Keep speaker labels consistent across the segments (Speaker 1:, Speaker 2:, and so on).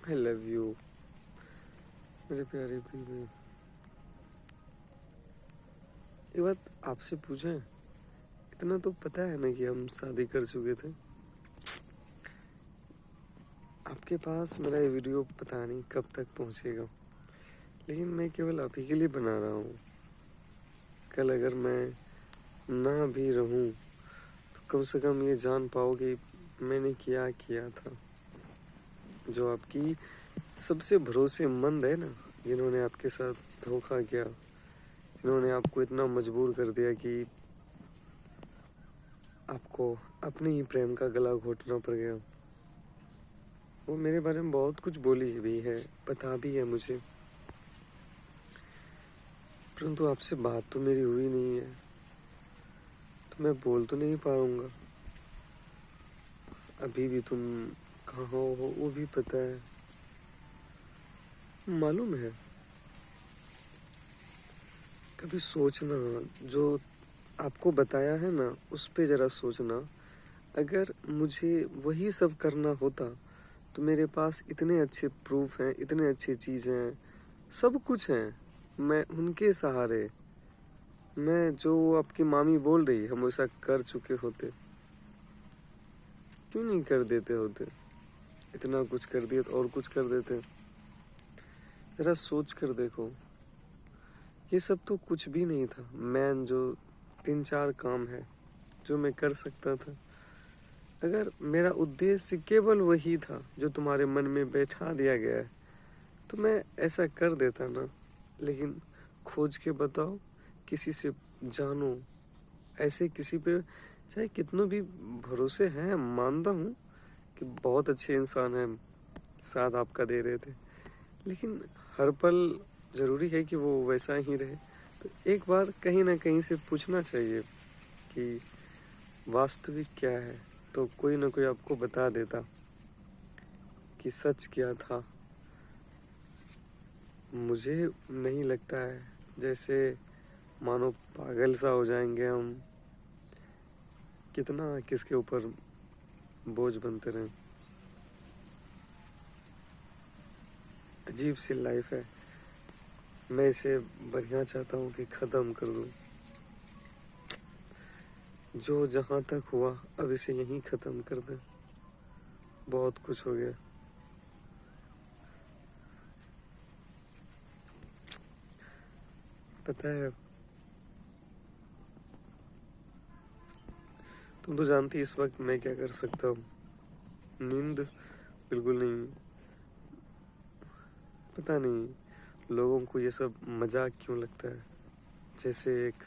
Speaker 1: I love you मेरे प्यारे प्रीति। ये बात आपसे पूछें, इतना तो पता है ना कि हम शादी कर चुके थे। आपके पास मेरा ये वीडियो पता नहीं कब तक पहुंचेगा, लेकिन मैं केवल आप ही के लिए बना रहा हूँ। कल अगर मैं ना भी रहूँ तो कम से कम ये जान पाओ कि मैंने क्या किया था। जो आपकी सबसे भरोसेमंद है ना, जिन्होंने आपके साथ धोखा किया, जिन्होंने आपको इतना मजबूर कर दिया कि आपको अपने ही प्रेम का गला घोटना पड़ गया। वो मेरे बारे में बहुत कुछ बोली भी है, पता भी है मुझे, परंतु आपसे बात तो मेरी हुई नहीं है, तो मैं बोल तो नहीं पाऊंगा। अभी भी तुम कहाँ हो वो भी पता है, मालूम है। कभी सोचना, जो आपको बताया है ना उस पे जरा सोचना। अगर मुझे वही सब करना होता तो मेरे पास इतने अच्छे प्रूफ हैं, इतने अच्छी चीज़ें हैं, सब कुछ हैं। मैं उनके सहारे, मैं जो आपकी मामी बोल रही हम वैसा कर चुके होते। क्यों नहीं कर देते होते? इतना कुछ कर दिया तो और कुछ कर देते। जरा सोच कर देखो, ये सब तो कुछ भी नहीं था। मैन जो 3-4 काम है जो मैं कर सकता था, अगर मेरा उद्देश्य केवल वही था जो तुम्हारे मन में बैठा दिया गया है तो मैं ऐसा कर देता ना। लेकिन खोज के बताओ, किसी से जानो, ऐसे किसी पे चाहे कितनों भी भरोसे हैं, मानता हूँ कि बहुत अच्छे इंसान हैं, साथ आपका दे रहे थे, लेकिन हर पल ज़रूरी है कि वो वैसा ही रहे। तो एक बार कहीं ना कहीं से पूछना चाहिए कि वास्तविक क्या है, तो कोई ना कोई आपको बता देता कि सच क्या था। मुझे नहीं लगता है जैसे मानो पागल सा हो जाएंगे हम, कितना किसके ऊपर बोझ बनते रहें। अजीब सी लाइफ है। मैं इसे बढ़िया चाहता हूँ कि ख़त्म कर दूँ। जो जहाँ तक हुआ अब इसे यहीं ख़त्म कर दें। बहुत कुछ हो गया। पता है, तुम तो जानती इस वक्त मैं क्या कर सकता हूँ। नींद बिल्कुल नहीं। पता नहीं लोगों को ये सब मजाक क्यों लगता है, जैसे एक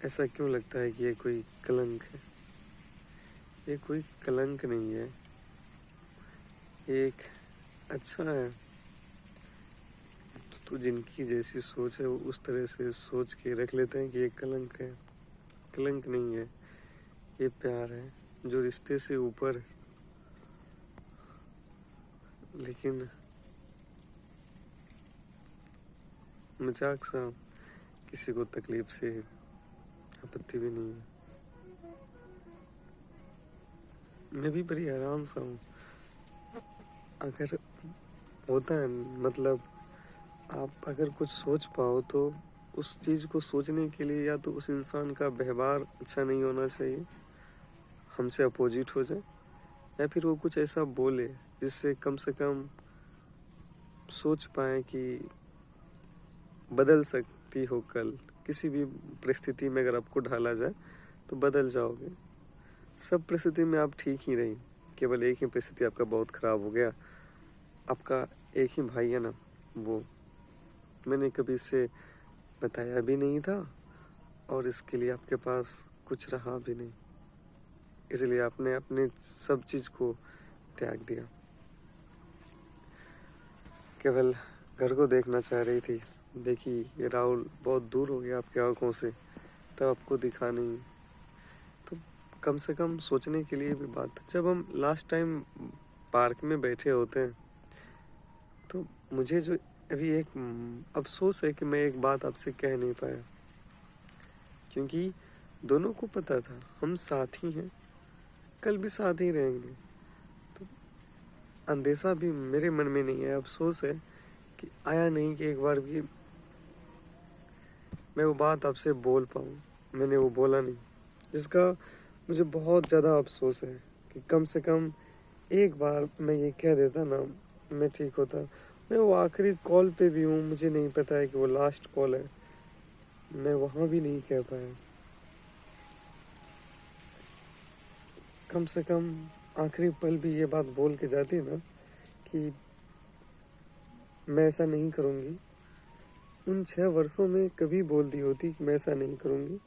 Speaker 1: ऐसा क्यों लगता है कि ये कोई कलंक है। ये कोई कलंक नहीं है, ये एक अच्छा है। तो जिनकी जैसी सोच है वो उस तरह से सोच के रख लेते हैं कि ये कलंक है। कलंक नहीं है, ये प्यार है जो रिश्ते से ऊपर है। लेकिन मजाक सा किसी को तकलीफ से आपत्ति भी नहीं है। मैं भी बड़ी हैरान सा हूँ। अगर होता है, मतलब आप अगर कुछ सोच पाओ तो उस चीज़ को सोचने के लिए या तो उस इंसान का व्यवहार अच्छा नहीं होना चाहिए, हमसे अपोजिट हो जाए, या फिर वो कुछ ऐसा बोले जिससे कम से कम सोच पाए कि बदल सकती हो कल। किसी भी परिस्थिति में अगर आपको ढाला जाए तो बदल जाओगे। सब परिस्थिति में आप ठीक ही रही, केवल एक ही परिस्थिति आपका बहुत ख़राब हो गया। आपका एक ही भाई है ना, वो मैंने कभी इसे बताया भी नहीं था और इसके लिए आपके पास कुछ रहा भी नहीं, इसलिए आपने अपने सब चीज़ को त्याग दिया। केवल घर को देखना चाह रही थी। देखी ये राहुल बहुत दूर हो गया आपकी आंखों से, तब आपको दिखा नहीं। तो कम से कम सोचने के लिए भी बात। जब हम लास्ट टाइम पार्क में बैठे होते हैं तो मुझे जो अभी एक अफसोस है कि मैं एक बात आपसे कह नहीं पाया, क्योंकि दोनों को पता था हम साथ ही हैं, कल भी साथ ही रहेंगे। तो अंदेशा भी मेरे मन में नहीं है, अफसोस है कि आया नहीं कि एक बार भी मैं वो बात आपसे बोल पाऊँ। मैंने वो बोला नहीं, जिसका मुझे बहुत ज़्यादा अफसोस है कि कम से कम एक बार मैं ये कह देता ना, मैं ठीक होता। मैं वो आखिरी कॉल पे भी हूँ, मुझे नहीं पता है कि वो लास्ट कॉल है, मैं वहाँ भी नहीं कह पाया। कम से कम आखिरी पल भी ये बात बोल के जाती ना कि मैं ऐसा नहीं करूँगी। उन 6 वर्षों में कभी बोल दी होती कि मैं ऐसा नहीं करूँगी,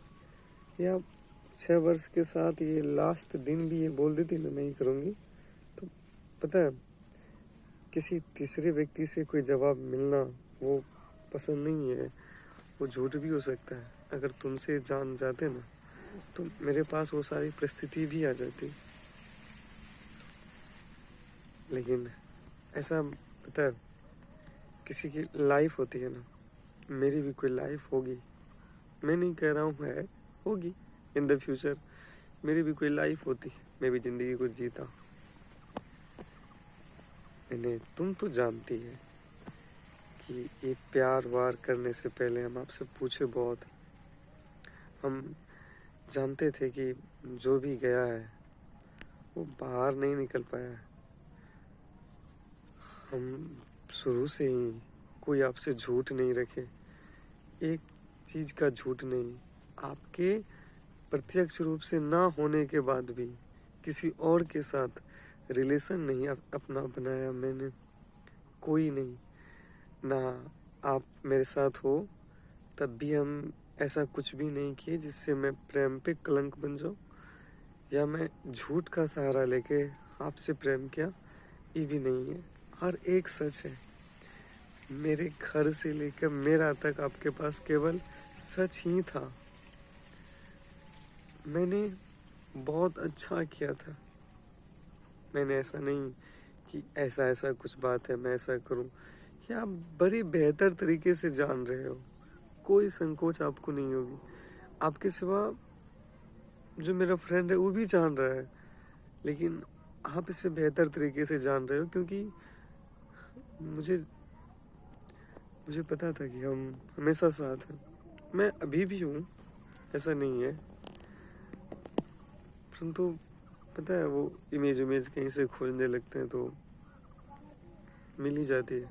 Speaker 1: या 6 वर्ष के साथ ये लास्ट दिन भी ये बोल देती ना नहीं करूँगी, तो पता है किसी तीसरे व्यक्ति से कोई जवाब मिलना वो पसंद नहीं है। वो झूठ भी हो सकता है। अगर तुमसे जान जाते ना तो मेरे पास वो सारी परिस्थिति भी आ जाती। लेकिन ऐसा पता है किसी की लाइफ होती है ना, मेरी भी कोई लाइफ होगी। मैं नहीं कह रहा हूँ है, होगी इन द फ्यूचर। मेरी भी कोई लाइफ होती, मैं भी ज़िंदगी को जीता। मैंने तुम तो जानती है कि ये प्यार वार करने से पहले हम आपसे पूछे बहुत। हम जानते थे कि जो भी गया है वो बाहर नहीं निकल पाया है। हम शुरू से ही कोई आपसे झूठ नहीं रखे, एक चीज़ का झूठ नहीं। आपके प्रत्यक्ष रूप से ना होने के बाद भी किसी और के साथ रिलेशन नहीं अपना बनाया मैंने, कोई नहीं। ना आप मेरे साथ हो तब भी हम ऐसा कुछ भी नहीं किए जिससे मैं प्रेम पे कलंक बन जाऊँ, या मैं झूठ का सहारा लेके आपसे प्रेम किया, ये भी नहीं है। हर एक सच है। मेरे घर से लेकर मेरा तक आपके पास केवल सच ही था। मैंने बहुत अच्छा किया था। मैंने ऐसा नहीं कि ऐसा ऐसा कुछ बात है मैं ऐसा करूं, या आप बड़े बेहतर तरीके से जान रहे हो, कोई संकोच आपको नहीं होगी। आपके सिवा जो मेरा फ्रेंड है वो भी जान रहा है, लेकिन आप इसे बेहतर तरीके से जान रहे हो, क्योंकि मुझे मुझे पता था कि हम हमेशा साथ हैं। मैं अभी भी हूँ, ऐसा नहीं है, परंतु पता है वो इमेज कहीं से खोजने लगते हैं तो मिल ही जाती है।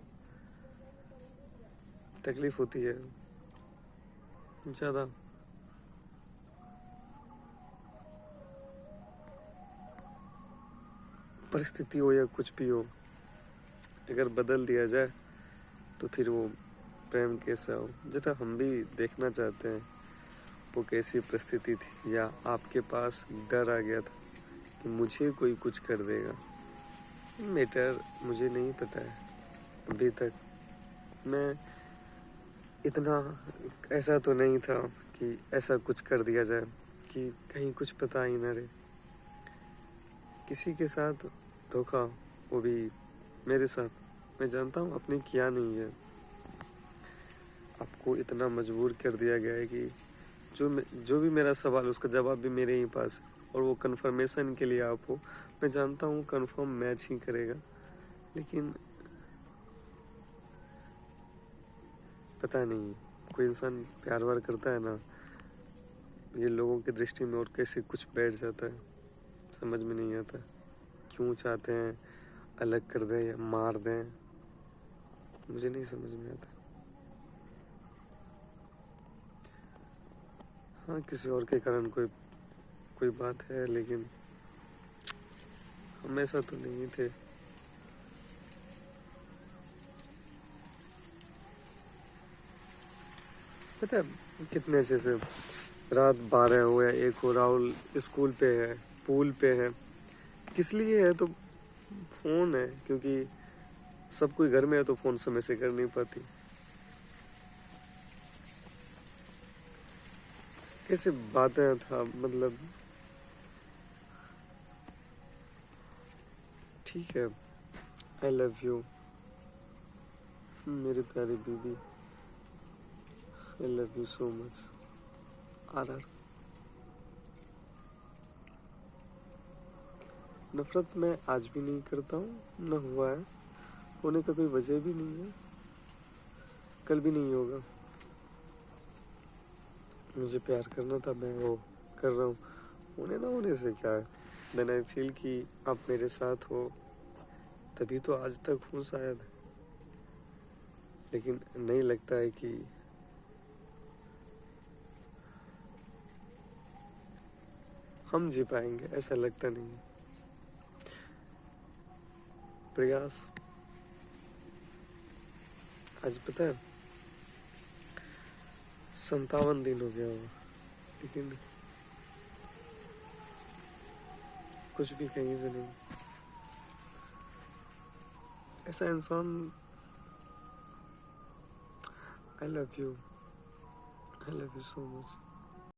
Speaker 1: तकलीफ होती है ज़्यादा। परिस्थिति हो या कुछ भी हो, अगर बदल दिया जाए तो फिर वो प्रेम कैसा हो, जरा हम भी देखना चाहते हैं वो कैसी परिस्थिति थी, या आपके पास डर आ गया था कि मुझे कोई कुछ कर देगा। मैटर मुझे नहीं पता है अभी तक। मैं इतना ऐसा तो नहीं था कि ऐसा कुछ कर दिया जाए कि कहीं कुछ पता ही ना रहे। किसी के साथ धोखा, वो भी मेरे साथ, मैं जानता हूँ आपने किया नहीं है। आपको इतना मजबूर कर दिया गया है कि जो भी मेरा सवाल उसका जवाब भी मेरे ही पास, और वो कन्फर्मेशन के लिए आप हो। मैं जानता हूँ कन्फर्म मैच ही करेगा, लेकिन पता नहीं कोई इंसान प्यार वार करता है ना, ये लोगों की दृष्टि में और कैसे कुछ बैठ जाता है, समझ में नहीं आता। क्यों चाहते हैं अलग कर दें या मार दें, मुझे नहीं समझ में आता। हाँ, किसी और के कारण कोई कोई बात है, लेकिन हम ऐसा तो नहीं थे। पता है कितने अच्छे से रात 12 हो या 1 हो, राहुल स्कूल पे है, पूल पे है। किस लिए है? तो फ़ोन है, क्योंकि सब कोई घर में है तो फ़ोन समय से कर नहीं पाती। कैसे बातें था, मतलब ठीक है। आई लव यू मेरी प्यारी बीबी, I love you so much. आर आर। नफरत मैं आज भी नहीं करता हूँ, न हुआ है, होने का कोई वजह भी नहीं है, कल भी नहीं होगा। मुझे प्यार करना था, मैं वो कर रहा हूँ। होने ना होने से क्या है। देन आई फील कि आप मेरे साथ हो, तभी तो आज तक हूँ शायद। लेकिन नहीं लगता है कि हम जी पाएंगे, ऐसा लगता नहीं। प्रयास, आज पता है 57 दिन हो गया होगा, लेकिन कुछ भी कहीं से नहीं। ऐसा इंसान, आई love you, I love you so much.